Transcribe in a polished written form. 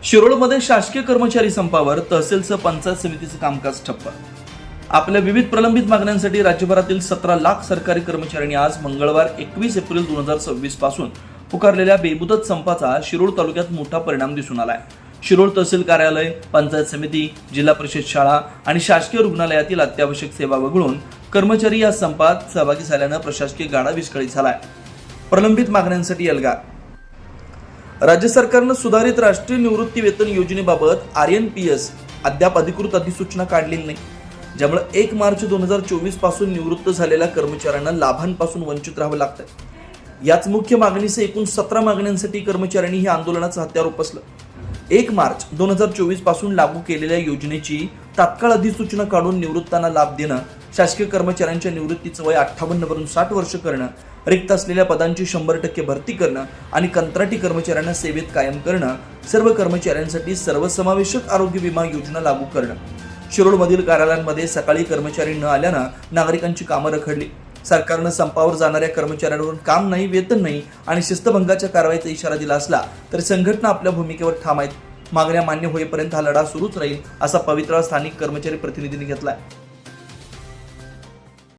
शिरोळमध्ये शासकीय कर्मचारी संपावर तहसीलचं पंचायत समितीचं कामकाज ठप्प। आपल्या विविध प्रलंबित मागण्यांसाठी राज्यभरातील 17 लाख सरकारी कर्मचाऱ्यांनी आज मंगळवार 21 एप्रिल 2026 पासून पुकारलेल्या बेमुदत संपाचा शिरोळ तालुक्यात मोठा परिणाम दिसून आलाय। शिरोळ तहसील कार्यालय, पंचायत समिती, जिल्हा परिषद शाळा आणि शासकीय रुग्णालयातील अत्यावश्यक सेवा वगळून कर्मचारी या संपात सहभागी झाल्यानं प्रशासकीय गाडा विस्कळीत झालाय। प्रलंबित मागण्यांसाठी एल्गार। राज्य सरकारनं सुधारित राष्ट्रीय निवृत्ती वेतन योजनेबाबत RNPS अद्याप अधिकृत अधिसूचना काढलेली नाही, ज्यामुळे 1 मार्च 2024 पासून निवृत्त झालेल्या कर्मचाऱ्यांना लाभांपासून वंचित राहावं लागतं। याच मुख्य मागणीसह एकूण 17 मागण्यांसाठी कर्मचाऱ्यांनी हे आंदोलनाचं हत्यार उपसलं। 1 मार्च 2024 पासून लागू केलेल्या योजनेची तात्काळ अधिसूचना काढून निवृत्तांना लाभ देणं, शासकीय कर्मचाऱ्यांच्या निवृत्तीचं वय 58 वरून 60 वर्ष करणं, रिक्त असलेल्या पदांची 100% भरती करणं आणि कंत्राटी कर्मचाऱ्यांना सेवेत कायम करणं, सर्व कर्मचाऱ्यांसाठी सर्वसमावेशक आरोग्य विमा योजना लागू करणं। शिरोळमधील कार्यालयांमध्ये सकाळी कर्मचारी न आल्यानं नागरिकांची कामं रखडली। सरकारनं संपावर जाणाऱ्या कर्मचाऱ्यांवरून काम नाही, वेतन नाही आणि शिस्तभंगाच्या कारवाईचा इशारा दिला असला तरी संघटना आपल्या भूमिकेवर ठाम आहेत। मागण्या मान्य होईपर्यंत हा लढा सुरूच राहील, असा पवित्रा स्थानिक कर्मचारी प्रतिनिधींनी घेतलाय।